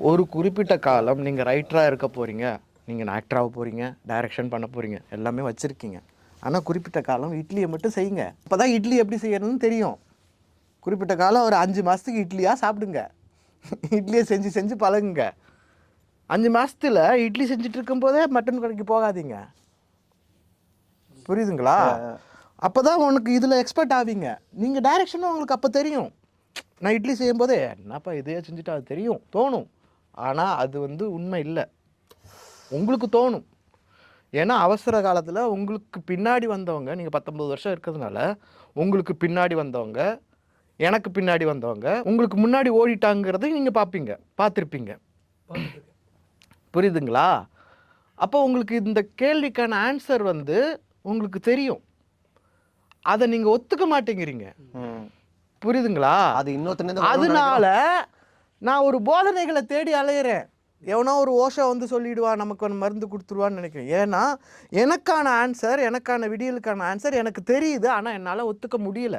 ஒரு குறிப்பிட்ட காலம் நீங்கள் ரைட்டராக இருக்க போகிறீங்க, நீங்கள் ஆக்டராக போகிறீங்க, டைரக்ஷன் பண்ண போகிறீங்க, எல்லாமே வச்சுருக்கீங்க. ஆனால் குறிப்பிட்ட காலம் இட்லியை மட்டும் செய்யுங்க. அப்போ தான் இட்லி எப்படி செய்யணும்னு தெரியும். குறிப்பிட்ட காலம் ஒரு 5 மாதத்துக்கு இட்லியாக சாப்பிடுங்க. இட்லியை செஞ்சு செஞ்சு பழகுங்க. 5 மாதத்தில் இட்லி செஞ்சுட்டு இருக்கும்போதே மட்டன் கடைக்கு போகாதீங்க. புரியுதுங்களா? அப்போ தான் உனக்கு இதில் எக்ஸ்பர்ட் ஆவீங்க. நீங்கள் டைரக்ஷனும் உங்களுக்கு அப்போ தெரியும். நான் இட்லி செய்யும்போதே என்னப்பா இதையே செஞ்சுட்டு அது தெரியும் தோணும். ஆனால் அது உண்மை இல்லை. உங்களுக்கு தோணும். ஏன்னா அவசர காலத்தில் உங்களுக்கு பின்னாடி வந்தவங்க, நீங்கள் 19 வருஷம் இருக்கிறதுனால உங்களுக்கு பின்னாடி வந்தவங்க, எனக்கு பின்னாடி வந்தவங்க உங்களுக்கு முன்னாடி ஓடிட்டாங்கிறத நீங்கள் பார்த்துருப்பீங்க. புரியுதுங்களா? அப்போ உங்களுக்கு இந்த கேள்விக்கான ஆன்சர் உங்களுக்கு தெரியும். அதை நீங்கள் ஒத்துக்க மாட்டேங்கிறீங்க. புரியுதுங்களா? அது இன்னொருத்தன அதனால நான் ஒரு போதனைகளை தேடி அலையிறேன். எவனோ ஒரு ஓஷோ சொல்லிடுவான், நமக்கு ஒரு மருந்து கொடுத்துருவான்னு நினைக்கிறேன். ஏன்னா எனக்கான ஆன்சர், எனக்கான விடியலுக்கான ஆன்சர் எனக்கு தெரியுது. ஆனால் என்னால் ஒத்துக்க முடியல.